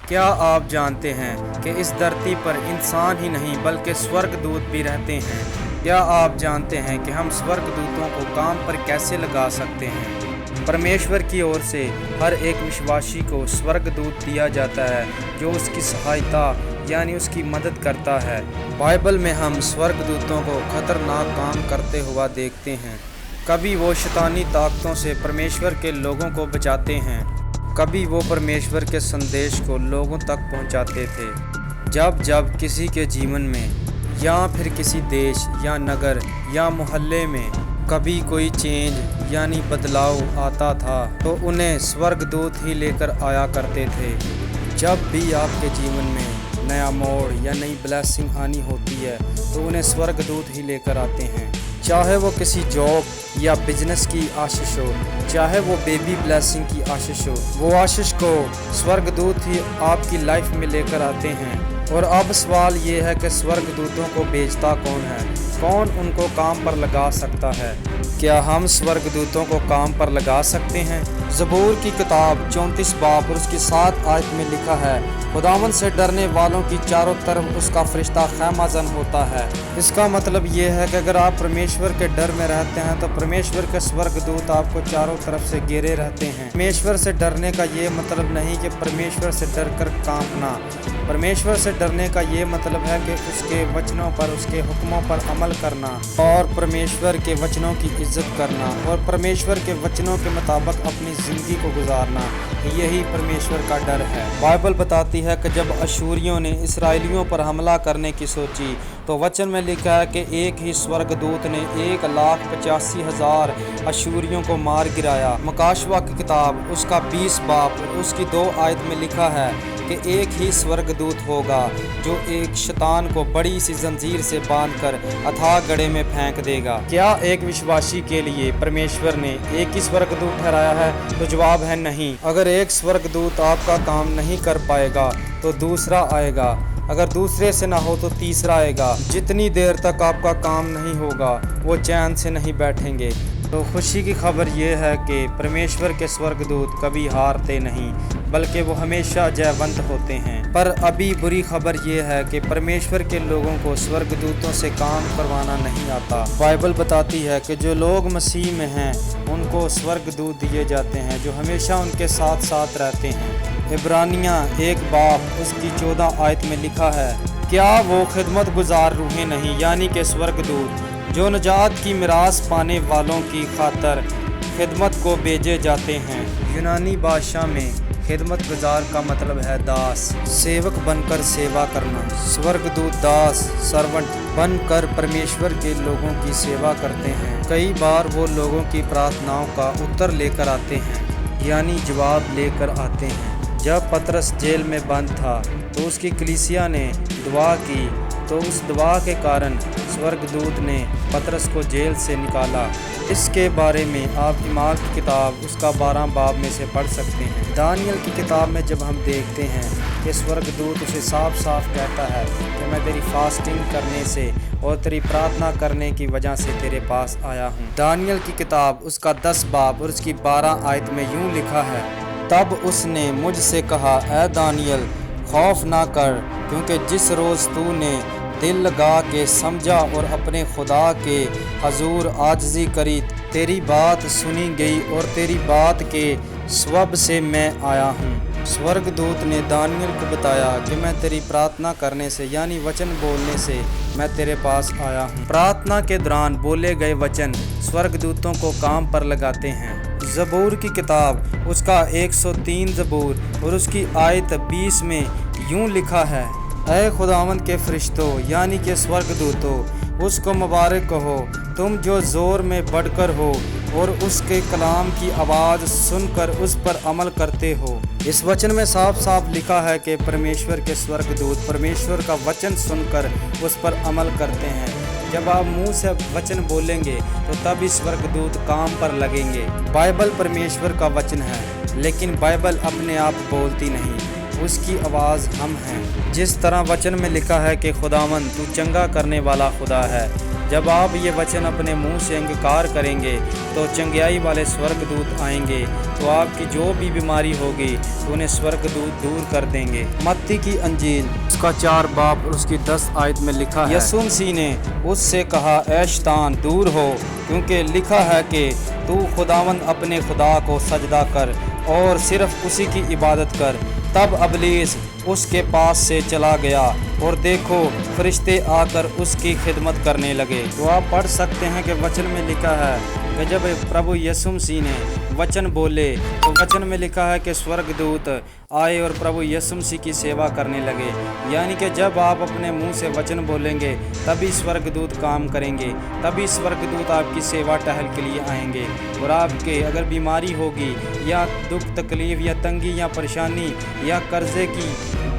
क्या आप जानते हैं कि इस धरती पर इंसान ही नहीं बल्कि स्वर्गदूत भी रहते हैं? क्या आप जानते हैं कि हम स्वर्गदूतों को काम पर कैसे लगा सकते हैं? परमेश्वर की ओर से हर एक विश्वासी को स्वर्गदूत दिया जाता है जो उसकी सहायता यानी उसकी मदद करता है। बाइबल में हम स्वर्गदूतों को खतरनाक काम करते हुआ देखते हैं। कभी वो शैतानी ताकतों से परमेश्वर के लोगों को बचाते हैं, कभी वो परमेश्वर के संदेश को लोगों तक पहुंचाते थे। जब जब किसी के जीवन में या फिर किसी देश या नगर या मोहल्ले में कभी कोई चेंज यानी बदलाव आता था तो उन्हें स्वर्गदूत ही लेकर आया करते थे। जब भी आपके जीवन में नया मोड़ या नई ब्लेसिंग आनी होती है तो उन्हें स्वर्गदूत ही लेकर आते हैं। चाहे वो किसी जॉब या बिजनेस की आशीष हो, चाहे वो बेबी ब्लेसिंग की आशीष हो, वो आशीष को स्वर्गदूत ही आपकी लाइफ में लेकर आते हैं। और अब सवाल ये है कि स्वर्गदूतों को भेजता कौन है? कौन उनको काम पर लगा सकता है? क्या हम स्वर्गदूतों को काम पर लगा सकते हैं? ज़बूर की किताब 34 बाब और उसकी 7 आयत में लिखा है, खुदावंद से डरने वालों की चारों तरफ उसका फरिश्ता खैमाजन होता है। इसका मतलब ये है कि अगर आप परमेश्वर के डर में रहते हैं तो परमेश्वर के स्वर्गदूत आपको चारों तरफ से घेरे रहते हैं। परमेश्वर से डरने का ये मतलब नहीं कि परमेश्वर से डर कर कांपना। परमेश्वर से डरने का ये मतलब है कि उसके वचनों पर, उसके हुक्मों पर अमल करना और परमेश्वर के वचनों की इज्जत करना और परमेश्वर के वचनों के मुताबिक अपनी ज़िंदगी को गुजारना। यही परमेश्वर का डर है। बाइबल बताती है कि जब अशूरियों ने इसराइलियों पर हमला करने की सोची तो वचन में लिखा है कि एक ही स्वर्गदूत ने 1,85,000 अशूरियों को मार गिराया। मकाशवा की किताब उसका 20 बाब उसकी 2 आयत में लिखा है कि एक ही स्वर्गदूत होगा जो एक शैतान को बड़ी सी जंजीर से बांधकर अथाह गड्ढे में फेंक देगा। क्या एक विश्वासी के लिए परमेश्वर ने एक ही स्वर्गदूत ठहराया है? तो जवाब है नहीं। अगर एक स्वर्गदूत आपका काम नहीं कर पाएगा तो दूसरा आएगा, अगर दूसरे से ना हो तो तीसरा आएगा। जितनी देर तक आपका काम नहीं होगा वो चैन से नहीं बैठेंगे। तो खुशी की खबर ये है कि परमेश्वर के स्वर्गदूत कभी हारते नहीं बल्कि वो हमेशा जयवंत होते हैं। पर अभी बुरी खबर ये है कि परमेश्वर के लोगों को स्वर्गदूतों से काम करवाना नहीं आता। बाइबल बताती है कि जो लोग मसीह में हैं उनको स्वर्गदूत दिए जाते हैं जो हमेशा उनके साथ साथ रहते हैं। इब्रानियाँ 1 बाब उसकी 14 आयत में लिखा है, क्या वो खिदमत गुजार रूहें नहीं यानी कि स्वर्गदूत जो नजात की मिरास पाने वालों की खातर खिदमत को भेजे जाते हैं। यूनानी भाषा में खिदमत गुजार का मतलब है दास, सेवक बनकर सेवा करना। स्वर्गदूत दास, सर्वेंट बनकर परमेश्वर के लोगों की सेवा करते हैं। कई बार वो लोगों की प्रार्थनाओं का उत्तर लेकर आते हैं यानी जवाब लेकर आते हैं। जब पतरस जेल में बंद था तो उसकी कलीसिया ने दुआ की तो उस दुआ के कारण स्वर्गदूत ने पतरस को जेल से निकाला। इसके बारे में आप इमाल की किताब उसका 12 बाब में से पढ़ सकते हैं। दानियल की किताब में जब हम देखते हैं कि स्वर्गदूत उसे साफ साफ कहता है कि मैं तेरी फास्टिंग करने से और तेरी प्रार्थना करने की वजह से तेरे पास आया हूँ। दानियल की किताब उसका 10 बाब और उसकी 12 आयत में यूँ लिखा है, तब उसने मुझसे कहा, ऐ दानियल खौफ ना कर, क्योंकि जिस रोज़ तूने दिल लगा के समझा और अपने खुदा के हजूर आजिज़ी करी, तेरी बात सुनी गई और तेरी बात के स्वब से मैं आया हूँ। स्वर्गदूत ने दानियल को बताया कि मैं तेरी प्रार्थना करने से यानी वचन बोलने से मैं तेरे पास आया हूँ। प्रार्थना के दौरान बोले गए वचन स्वर्गदूतों को काम पर लगाते हैं। ज़बूर की किताब उसका 103 ज़बूर और उसकी आयत 20 में यूँ लिखा है, ऐ खुदावंद के फरिश्तों यानी कि स्वर्गदूतों, उसको मुबारक कहो तुम जो ज़ोर में बढ़कर हो और उसके कलाम की आवाज़ सुनकर उस पर अमल करते हो। इस वचन में साफ साफ लिखा है कि परमेश्वर के स्वर्गदूत परमेश्वर का वचन सुनकर उस पर अमल करते हैं। जब आप मुंह से वचन बोलेंगे तो तभी स्वर्गदूत काम पर लगेंगे। बाइबल परमेश्वर का वचन है लेकिन बाइबल अपने आप बोलती नहीं, उसकी आवाज़ हम हैं। जिस तरह वचन में लिखा है कि खुदावंद तू चंगा करने वाला खुदा है, जब आप ये वचन अपने मुंह से अंगीकार करेंगे तो चंगियाई वाले स्वर्गदूत आएंगे, तो आपकी जो भी बीमारी होगी तो उन्हें स्वर्गदूत दूर कर देंगे। मत्ती की अंजील उसका 4 बाब और उसकी 10 आयत में लिखा है, यीशु मसीह ने उससे कहा, ऐ शैतान दूर हो, क्योंकि लिखा है कि तू खुदावंद अपने खुदा को सजदा कर और सिर्फ उसी की इबादत कर। तब इब्लीस उसके पास से चला गया और देखो फरिश्ते आकर उसकी खिदमत करने लगे। तो आप पढ़ सकते हैं कि वचन में लिखा है कि जब प्रभु यीशु मसीह ने वचन बोले तो वचन में लिखा है कि स्वर्गदूत आए और प्रभु यीशु मसीह की सेवा करने लगे। यानी कि जब आप अपने मुंह से वचन बोलेंगे तभी स्वर्गदूत काम करेंगे, तभी स्वर्गदूत आपकी सेवा टहल के लिए आएंगे। और आपके अगर बीमारी होगी या दुख तकलीफ़ या तंगी या परेशानी या कर्ज़े की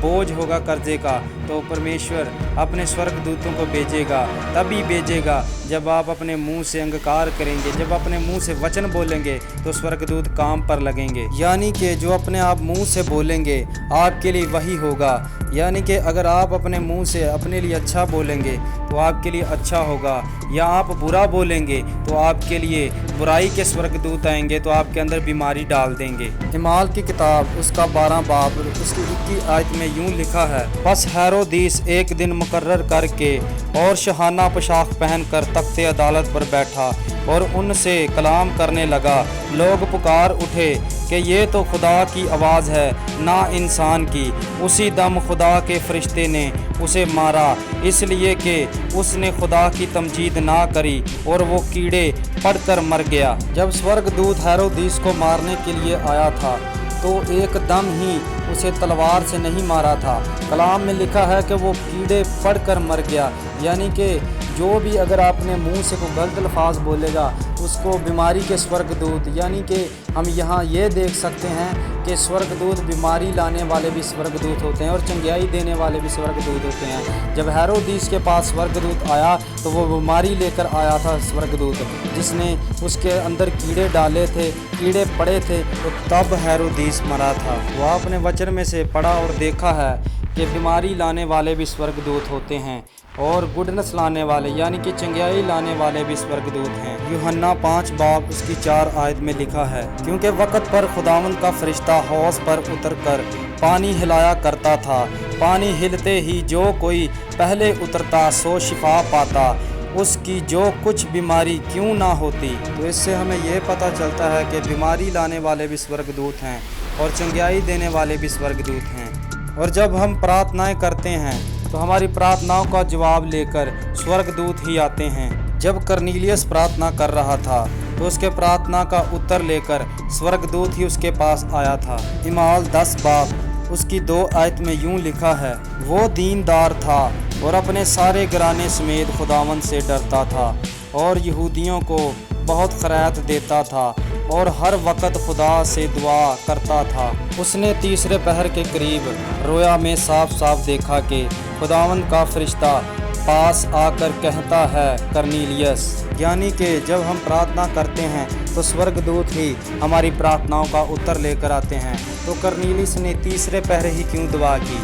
बोझ होगा कर्ज़े का, तो परमेश्वर अपने स्वर्गदूतों को भेजेगा, तभी भेजेगा जब आप अपने मुंह से अंगीकार करेंगे, जब अपने मुंह से वचन बोलेंगे तो स्वर्गदूत काम पर लगेंगे। यानी कि जो अपने आप मुंह से बोलेंगे आपके लिए वही होगा। यानी कि अगर आप अपने मुंह से अपने लिए अच्छा बोलेंगे तो आपके लिए अच्छा होगा, या आप बुरा बोलेंगे तो आपके लिए बुराई के स्वर्गदूत आएंगे, तो आपके अंदर बीमारी डाल देंगे। इमाल की किताब उसका 12 बाब उसकी 21 आयत में यूं लिखा है, बस हेरोदीस एक दिन मुकर्रर करके और शहाना पोशाक पहनकर तख्ते अदालत पर बैठा और उनसे कलाम करने लगा। लोग पुकार उठे कि ये तो खुदा की आवाज़ है, ना इंसान की। उसी दम खुदा के फरिश्ते ने उसे मारा, इसलिए कि उसने खुदा की तमजीद ना करी और वो कीड़े पड़कर मर गया। जब स्वर्गदूत हेरोदीस को मारने के लिए आया था तो एकदम ही उसे तलवार से नहीं मारा था। कलाम में लिखा है कि वो कीड़े पड़कर मर गया। यानी कि जो भी अगर आपने मुंह से कोई गलत अल्फाज बोलेगा उसको बीमारी के स्वर्गदूत, यानी कि हम यहाँ ये देख सकते हैं कि स्वर्गदूत बीमारी लाने वाले भी स्वर्गदूत होते हैं और चंगियाई देने वाले भी स्वर्गदूत होते हैं। जब हेरोदीस के पास स्वर्गदूत आया तो वो बीमारी लेकर आया था स्वर्गदूत, जिसने उसके अंदर कीड़े डाले थे, कीड़े पड़े थे, तो तब हेरोदीस मरा था। वो आपने वचन में से पढ़ा और देखा है कि बीमारी लाने वाले भी स्वर्गदूत होते हैं और गुडनेस लाने वाले यानी कि चंगियाई लाने वाले भी स्वर्गदूत हैं। यूहन्ना 5 बाब उसकी 4 आयत में लिखा है, क्योंकि वक़्त पर खुदावंद का फरिश्ता हौज पर उतरकर पानी हिलाया करता था। पानी हिलते ही जो कोई पहले उतरता सो शिफा पाता, उसकी जो कुछ बीमारी क्यों ना होती। तो इससे हमें यह पता चलता है कि बीमारी लाने वाले भी स्वर्गदूत हैं और चंगियाई देने वाले भी स्वर्गदूत हैं। और जब हम प्रार्थनाएं करते हैं तो हमारी प्रार्थनाओं का जवाब लेकर स्वर्गदूत ही आते हैं। जब करनीलियस प्रार्थना कर रहा था तो उसके प्रार्थना का उत्तर लेकर स्वर्गदूत ही उसके पास आया था। इमाल 10 बाब उसकी 2 आयत में यूं लिखा है, वो दीनदार था और अपने सारे घराने समेत खुदावंद से डरता था और यहूदियों को बहुत खैरात देता था और हर वक्त खुदा से दुआ करता था। उसने तीसरे पहर के करीब रोया में साफ साफ देखा कि खुदावंद का फरिश्ता पास आकर कहता है, करनीलियस। यानी कि जब हम प्रार्थना करते हैं तो स्वर्गदूत ही हमारी प्रार्थनाओं का उत्तर लेकर आते हैं। तो करनीलियस ने तीसरे पहर ही क्यों दुआ की?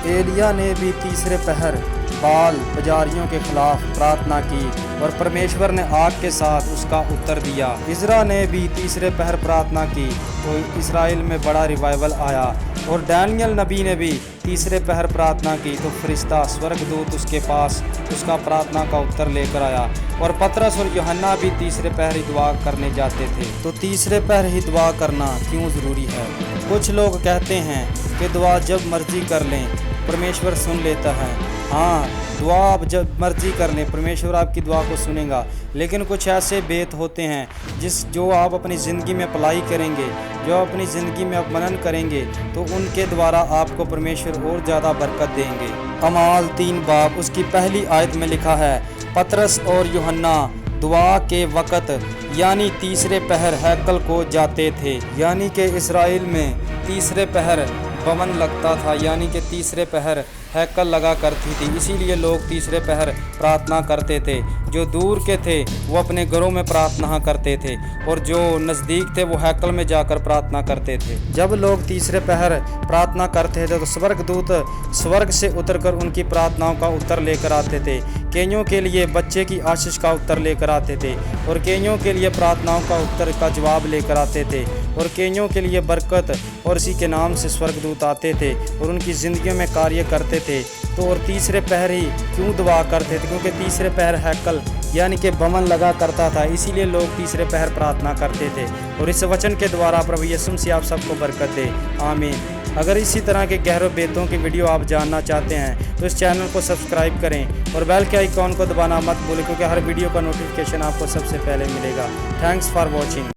एलिया ने भी तीसरे पहर बाल पुजारियों के खिलाफ प्रार्थना की और परमेश्वर ने आग के साथ उसका उत्तर दिया। इज़रा ने भी तीसरे पहर प्रार्थना की तो इसराइल में बड़ा रिवाइवल आया। और डैनियल नबी ने भी तीसरे पहर प्रार्थना की तो फरिश्ता स्वर्गदूत उसके पास उसका प्रार्थना का उत्तर लेकर आया। और पतरस और यूहन्ना भी तीसरे पहर ही दुआ करने जाते थे। तो तीसरे पहर ही दुआ करना क्यों ज़रूरी है? कुछ लोग कहते हैं कि दुआ जब मर्जी कर लें परमेश्वर सुन लेता है। हाँ, दुआ आप जब मर्जी कर लें परमेश्वर आपकी दुआ को सुनेगा, लेकिन कुछ ऐसे बेत होते हैं जो आप अपनी ज़िंदगी में अप्लाई करेंगे, जो अपनी ज़िंदगी में आप मनन करेंगे तो उनके द्वारा आपको परमेश्वर और ज़्यादा बरकत देंगे। अमाल 3 बाब उसकी पहली आयत में लिखा है, पतरस और यूहन्ना दुआ के वक़्त यानी तीसरे पहर हैकल को जाते थे। यानी कि इसराइल में तीसरे पहर बमन लगता था, यानी कि तीसरे पहर हैकल लगा करती थी। इसीलिए लोग तीसरे पहर प्रार्थना करते थे। जो दूर के थे वो अपने घरों में प्रार्थना करते थे और जो नज़दीक थे वो हैकल में जाकर प्रार्थना करते थे। जब लोग तीसरे पहर प्रार्थना करते थे तो स्वर्गदूत स्वर्ग से उतरकर उनकी प्रार्थनाओं का उत्तर लेकर आते थे। कईयों के लिए बच्चे की आशीष का उत्तर लेकर आते थे और कईयों के लिए प्रार्थनाओं का उत्तर का जवाब लेकर आते थे और कईयों के लिए बरकत और इसी के नाम से स्वर्गदूत आते थे और उनकी ज़िंदगियों में कार्य करते थे। तो और तीसरे पहर ही क्यों दुआ करते थे? क्योंकि तीसरे पहर हैकल यानी कि बमन लगा करता था, इसीलिए लोग तीसरे पहर प्रार्थना करते थे। और इस वचन के द्वारा प्रभु यीशु मसीह आप सबको बरकत दे, आमीन। अगर इसी तरह के गहरे बेतों की वीडियो आप जानना चाहते हैं तो इस चैनल को सब्सक्राइब करें और बेल के आइकॉन को दबाना मत भूलें, क्योंकि हर वीडियो का नोटिफिकेशन आपको सबसे पहले मिलेगा। Thanks for watching.